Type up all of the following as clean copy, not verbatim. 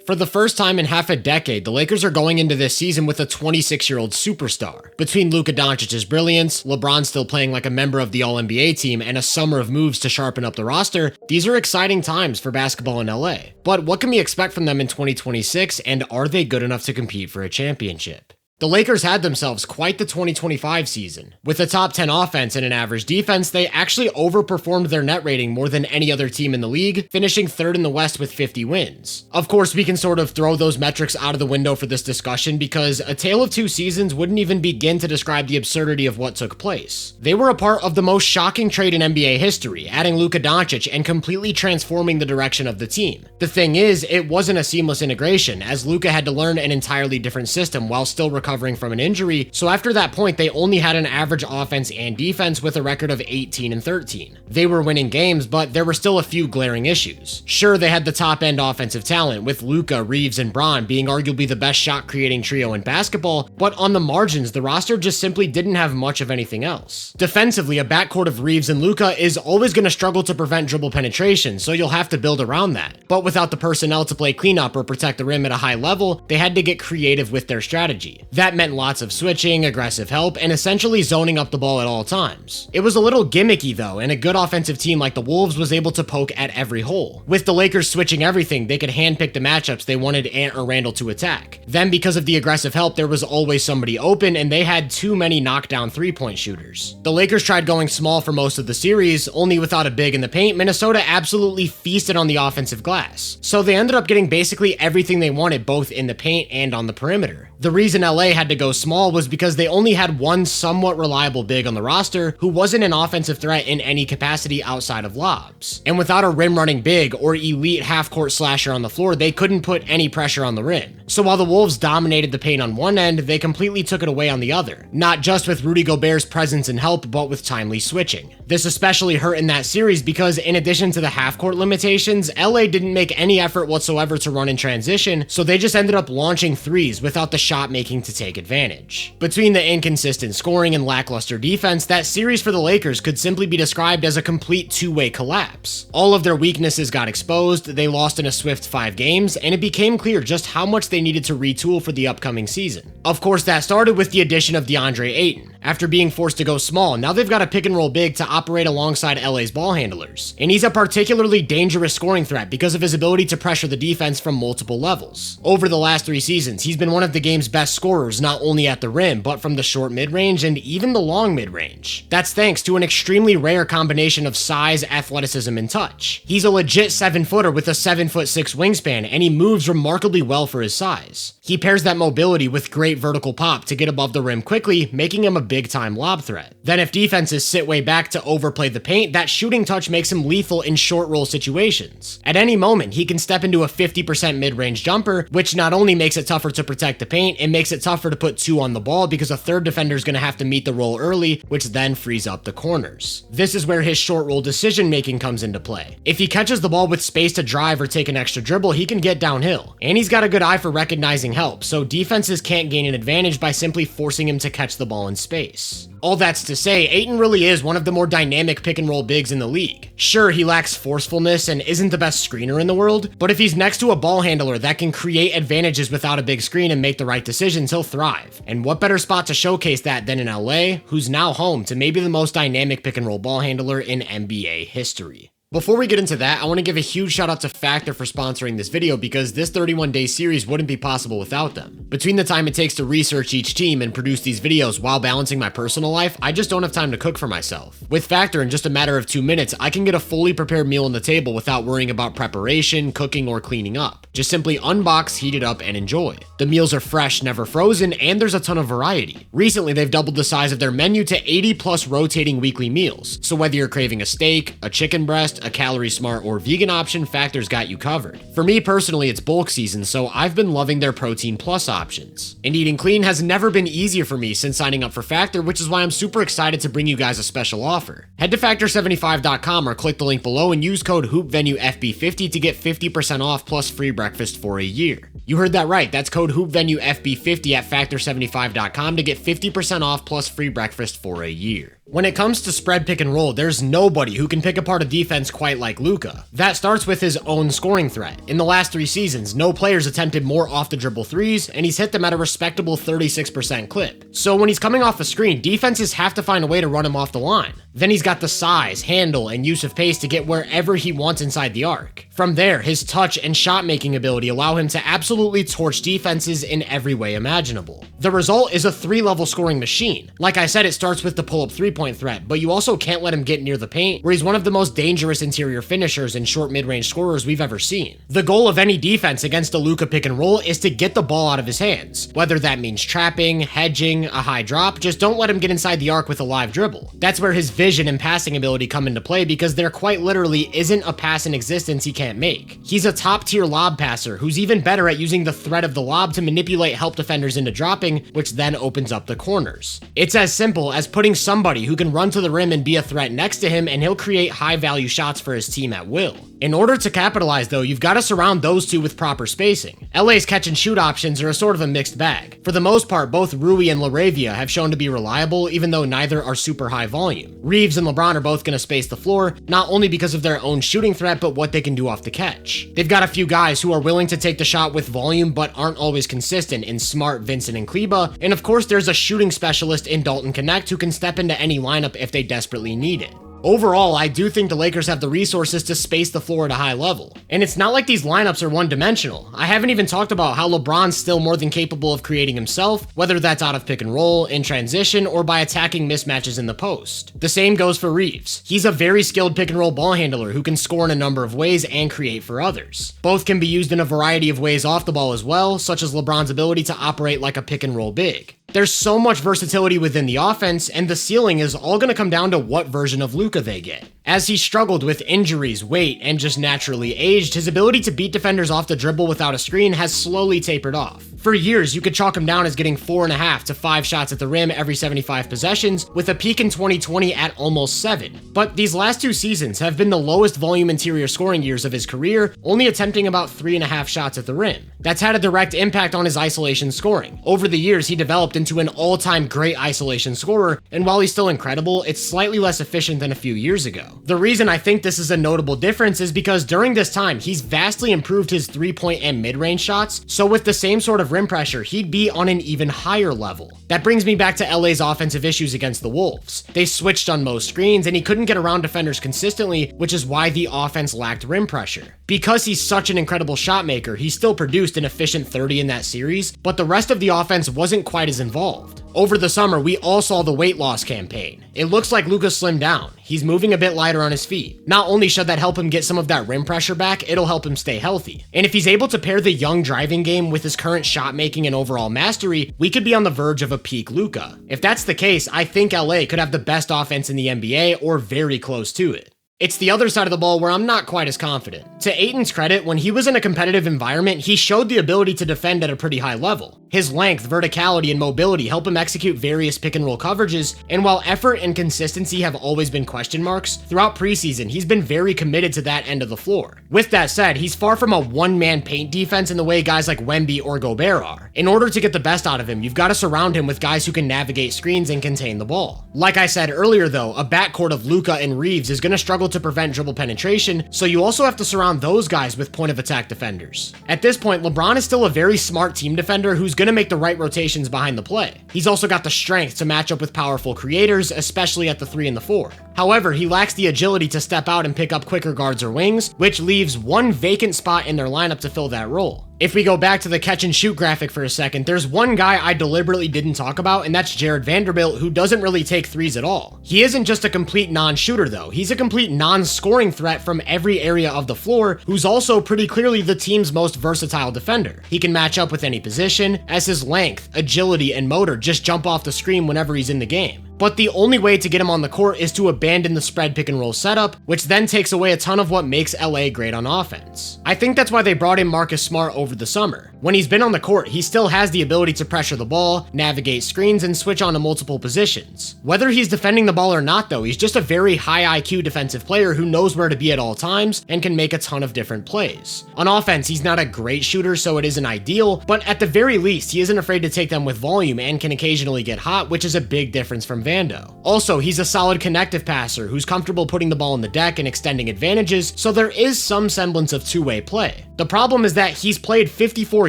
For the first time in half a decade, the Lakers are going into this season with a 26-year-old superstar. Between Luka Doncic's brilliance, LeBron still playing like a member of the All-NBA team, and a summer of moves to sharpen up the roster, these are exciting times for basketball in LA. But what can we expect from them in 2026, and are they good enough to compete for a championship? The Lakers had themselves quite the 2025 season. With a top 10 offense and an average defense, they actually overperformed their net rating more than any other team in the league, finishing third in the West with 50 wins. Of course, we can sort of throw those metrics out of the window for this discussion because a tale of two seasons wouldn't even begin to describe the absurdity of what took place. They were a part of the most shocking trade in NBA history, adding Luka Doncic and completely transforming the direction of the team. The thing is, it wasn't a seamless integration, as Luka had to learn an entirely different system while still recovering from an injury, so after that point they only had an average offense and defense with a record of 18-13. They were winning games, but there were still a few glaring issues. Sure, they had the top end offensive talent, with Luka, Reeves, and Bron being arguably the best shot creating trio in basketball, but on the margins the roster just simply didn't have much of anything else. Defensively, a backcourt of Reeves and Luka is always going to struggle to prevent dribble penetration, so you'll have to build around that. But without the personnel to play cleanup or protect the rim at a high level, they had to get creative with their strategy. That meant lots of switching, aggressive help, and essentially zoning up the ball at all times. It was a little gimmicky though, and a good offensive team like the Wolves was able to poke at every hole. With the Lakers switching everything, they could handpick the matchups they wanted Ant or Randall to attack. Then because of the aggressive help, there was always somebody open, and they had too many knockdown three-point shooters. The Lakers tried going small for most of the series, only without a big in the paint, Minnesota absolutely feasted on the offensive glass. So they ended up getting basically everything they wanted both in the paint and on the perimeter. The reason LA had to go small was because they only had one somewhat reliable big on the roster who wasn't an offensive threat in any capacity outside of lobs. And without a rim running big or elite half-court slasher on the floor, they couldn't put any pressure on the rim. So while the Wolves dominated the paint on one end, they completely took it away on the other. Not just with Rudy Gobert's presence and help, but with timely switching. This especially hurt in that series because in addition to the half-court limitations, LA didn't make any effort whatsoever to run in transition, so they just ended up launching threes without the shot making to take advantage. Between the inconsistent scoring and lackluster defense, that series for the Lakers could simply be described as a complete two-way collapse. All of their weaknesses got exposed, they lost in a swift 5 games, and it became clear just how much they needed to retool for the upcoming season. Of course, that started with the addition of DeAndre Ayton. After being forced to go small, now they've got a pick and roll big to operate alongside LA's ball handlers. And he's a particularly dangerous scoring threat because of his ability to pressure the defense from multiple levels. Over the last 3 seasons, he's been one of the game's best scorers, not only at the rim, but from the short mid-range and even the long mid-range. That's thanks to an extremely rare combination of size, athleticism, and touch. He's a legit 7-footer with a 7'6" wingspan, and he moves remarkably well for his size. He pairs that mobility with great vertical pop to get above the rim quickly, making him a big-time lob threat. Then if defenses sit way back to overplay the paint, that shooting touch makes him lethal in short roll situations. At any moment, he can step into a 50% mid-range jumper, which not only makes it tougher to protect the paint, it makes it tougher to put 2 on the ball because a third defender is going to have to meet the roll early, which then frees up the corners. This is where his short roll decision making comes into play. If he catches the ball with space to drive or take an extra dribble, he can get downhill. And he's got a good eye for recognizing help, so defenses can't gain an advantage by simply forcing him to catch the ball in space. All that's to say, Ayton really is one of the more dynamic pick and roll bigs in the league. Sure, he lacks forcefulness and isn't the best screener in the world, but if he's next to a ball handler that can create advantages without a big screen and make the right decisions, he'll thrive. And what better spot to showcase that than in LA, who's now home to maybe the most dynamic pick and roll ball handler in NBA history. Before we get into that, I want to give a huge shout out to Factor for sponsoring this video because this 31-day series wouldn't be possible without them. Between the time it takes to research each team and produce these videos while balancing my personal life, I just don't have time to cook for myself. With Factor, in just a matter of 2 minutes, I can get a fully prepared meal on the table without worrying about preparation, cooking, or cleaning up. Just simply unbox, heat it up, and enjoy. The meals are fresh, never frozen, and there's a ton of variety. Recently, they've doubled the size of their menu to 80+ rotating weekly meals, so whether you're craving a steak, a chicken breast, a calorie smart or vegan option, Factor's got you covered. For me personally, it's bulk season, so I've been loving their Protein Plus options. And eating clean has never been easier for me since signing up for Factor, which is why I'm super excited to bring you guys a special offer. Head to factor75.com or click the link below and use code HoopVenueFB50 to get 50% off plus free breakfast for a year. You heard that right, that's code HoopVenueFB50 at factor75.com to get 50% off plus free breakfast for a year. When it comes to spread pick and roll, there's nobody who can pick apart a defense quite like Luka. That starts with his own scoring threat. In the last 3 seasons, no player's attempted more off the dribble threes, and he's hit them at a respectable 36% clip. So when he's coming off a screen, defenses have to find a way to run him off the line. Then he's got the size, handle, and use of pace to get wherever he wants inside the arc. From there, his touch and shot-making ability allow him to absolutely torch defenses in every way imaginable. The result is a 3-level scoring machine. Like I said, it starts with the pull-up three-point threat, but you also can't let him get near the paint, where he's one of the most dangerous interior finishers and short mid-range scorers we've ever seen. The goal of any defense against a Luka pick and roll is to get the ball out of his hands. Whether that means trapping, hedging, a high drop, just don't let him get inside the arc with a live dribble. That's where his vision and passing ability come into play, because there quite literally isn't a pass in existence he can't make. He's a top-tier lob passer who's even better at using the threat of the lob to manipulate help defenders into dropping, which then opens up the corners. It's as simple as putting somebody who can run to the rim and be a threat next to him, and he'll create high-value shots for his team at will. In order to capitalize though, you've got to surround those two with proper spacing. LA's catch and shoot options are a sort of a mixed bag. For the most part, both Rui and LaRavia have shown to be reliable, even though neither are super high volume. Reeves and LeBron are both going to space the floor, not only because of their own shooting threat, but what they can do off the catch. They've got a few guys who are willing to take the shot with volume, but aren't always consistent in Smart, Vincent, and Kleba, and of course there's a shooting specialist in Dalton Connect who can step into any lineup if they desperately need it. Overall, I do think the Lakers have the resources to space the floor at a high level. And it's not like these lineups are one-dimensional. I haven't even talked about how LeBron's still more than capable of creating himself, whether that's out of pick and roll, in transition, or by attacking mismatches in the post. The same goes for Reeves. He's a very skilled pick and roll ball handler who can score in a number of ways and create for others. Both can be used in a variety of ways off the ball as well, such as LeBron's ability to operate like a pick and roll big. There's so much versatility within the offense, and the ceiling is all going to come down to what version of Luka they get. As he struggled with injuries, weight, and just naturally aged, his ability to beat defenders off the dribble without a screen has slowly tapered off. For years, you could chalk him down as getting 4.5 to 5 shots at the rim every 75 possessions, with a peak in 2020 at almost 7. But these last 2 seasons have been the lowest volume interior scoring years of his career, only attempting about 3.5 shots at the rim. That's had a direct impact on his isolation scoring. Over the years, he developed into an all-time great isolation scorer, and while he's still incredible, it's slightly less efficient than a few years ago. The reason I think this is a notable difference is because during this time, he's vastly improved his 3-point and mid-range shots, so with the same sort of rim pressure, he'd be on an even higher level. That brings me back to LA's offensive issues against the Wolves. They switched on most screens, and he couldn't get around defenders consistently, which is why the offense lacked rim pressure. Because he's such an incredible shot maker, he still produced an efficient 30 in that series, but the rest of the offense wasn't quite as involved. Over the summer, we all saw the weight loss campaign. It looks like Luka slimmed down. He's moving a bit lighter on his feet. Not only should that help him get some of that rim pressure back, it'll help him stay healthy. And if he's able to pair the young driving game with his current shot making and overall mastery, we could be on the verge of a peak Luka. If that's the case, I think LA could have the best offense in the NBA or very close to it. It's the other side of the ball where I'm not quite as confident. To Ayton's credit, when he was in a competitive environment, he showed the ability to defend at a pretty high level. His length, verticality, and mobility help him execute various pick and roll coverages, and while effort and consistency have always been question marks, throughout preseason, he's been very committed to that end of the floor. With that said, he's far from a one-man paint defense in the way guys like Wemby or Gobert are. In order to get the best out of him, you've got to surround him with guys who can navigate screens and contain the ball. Like I said earlier though, a backcourt of Luka and Reeves is going to struggle to prevent dribble penetration, so you also have to surround those guys with point of attack defenders. At this point, LeBron is still a very smart team defender who's going to make the right rotations behind the play. He's also got the strength to match up with powerful creators, especially at the 3 and the 4. However, he lacks the agility to step out and pick up quicker guards or wings, which leaves one vacant spot in their lineup to fill that role. If we go back to the catch and shoot graphic for a second, there's one guy I deliberately didn't talk about, and that's Jared Vanderbilt, who doesn't really take threes at all. He isn't just a complete non-shooter though, he's a complete non-scoring threat from every area of the floor, who's also pretty clearly the team's most versatile defender. He can match up with any position, as his length, agility, and motor just jump off the screen whenever he's in the game. But the only way to get him on the court is to abandon the spread pick and roll setup, which then takes away a ton of what makes LA great on offense. I think that's why they brought in Marcus Smart over the summer. When he's been on the court, he still has the ability to pressure the ball, navigate screens, and switch on to multiple positions. Whether he's defending the ball or not though, he's just a very high IQ defensive player who knows where to be at all times and can make a ton of different plays. On offense, he's not a great shooter, so it isn't ideal, but at the very least, he isn't afraid to take them with volume and can occasionally get hot, which is a big difference from Vando. Also, he's a solid connective passer who's comfortable putting the ball in the deck and extending advantages, so there is some semblance of two-way play. The problem is that he's played 54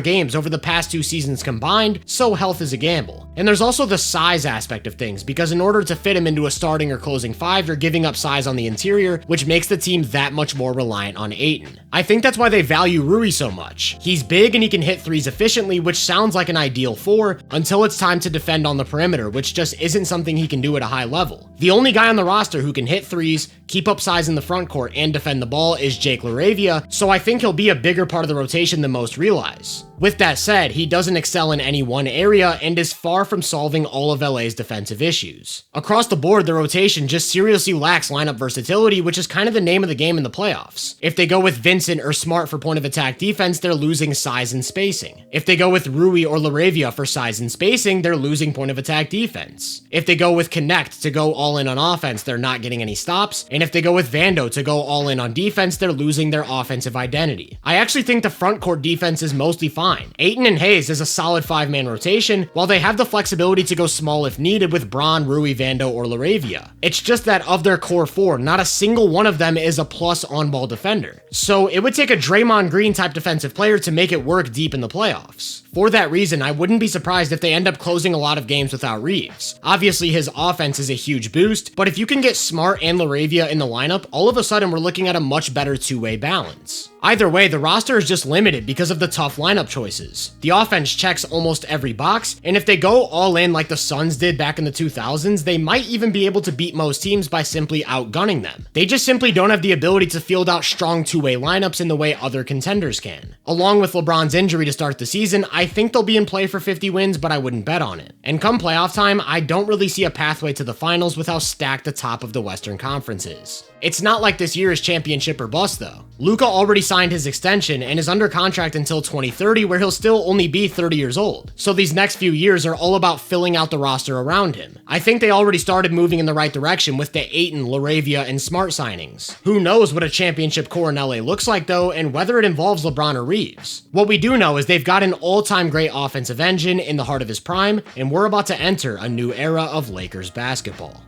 games over the past 2 seasons combined, so health is a gamble. And there's also the size aspect of things, because in order to fit him into a starting or closing 5, you're giving up size on the interior, which makes the team that much more reliant on Ayton. I think that's why they value Rui so much. He's big and he can hit threes efficiently, which sounds like an ideal 4, until it's time to defend on the perimeter, which just isn't something he can do at a high level. The only guy on the roster who can hit threes, keep up size in the front court, and defend the ball is Jake LaRavia, so I think he'll be a bigger part of the rotation than most realize. With that said, he doesn't excel in any one area and is far from solving all of LA's defensive issues. Across the board, the rotation just seriously lacks lineup versatility, which is kind of the name of the game in the playoffs. If they go with Vincent or Smart for point of attack defense, they're losing size and spacing. If they go with Rui or LaRavia for size and spacing, they're losing point of attack defense. If they go with Connect to go all in on offense, they're not getting any stops. And if they go with Vando to go all in on defense, they're losing their offensive identity. I actually think the front court defense is mostly fine. Ayton and Hayes is a solid 5-man rotation, while they have the flexibility to go small if needed with Bron, Rui, Vando, or LaRavia. It's just that of their core 4, not a single one of them is a plus on-ball defender. So it would take a Draymond Green type defensive player to make it work deep in the playoffs. For that reason, I wouldn't be surprised if they end up closing a lot of games without Reeves. Obviously, his offense is a huge boost, but if you can get Smart and LaRavia in the lineup, all of a sudden we're looking at a much better two-way balance. Either way, the roster is just limited because of the tough lineup choices. The offense checks almost every box, and if they go all in like the Suns did back in the 2000s, they might even be able to beat most teams by simply outgunning them. They just simply don't have the ability to field out strong two-way lineups in the way other contenders can. Along with LeBron's injury to start the season, I think they'll be in play for 50 wins, but I wouldn't bet on it. And come playoff time, I don't really see a pathway to the finals with how stacked the top of the Western Conference is. It's not like this year is championship or bust though. Luka already signed his extension and is under contract until 2030, where he'll still only be 30 years old. So these next few years are all about filling out the roster around him. I think they already started moving in the right direction with the Ayton, LaRavia, and Smart signings. Who knows what a championship core in LA looks like though, and whether it involves LeBron or Reeves. What we do know is they've got an all-time great offensive engine in the heart of his prime, and we're about to enter a new era of Lakers basketball.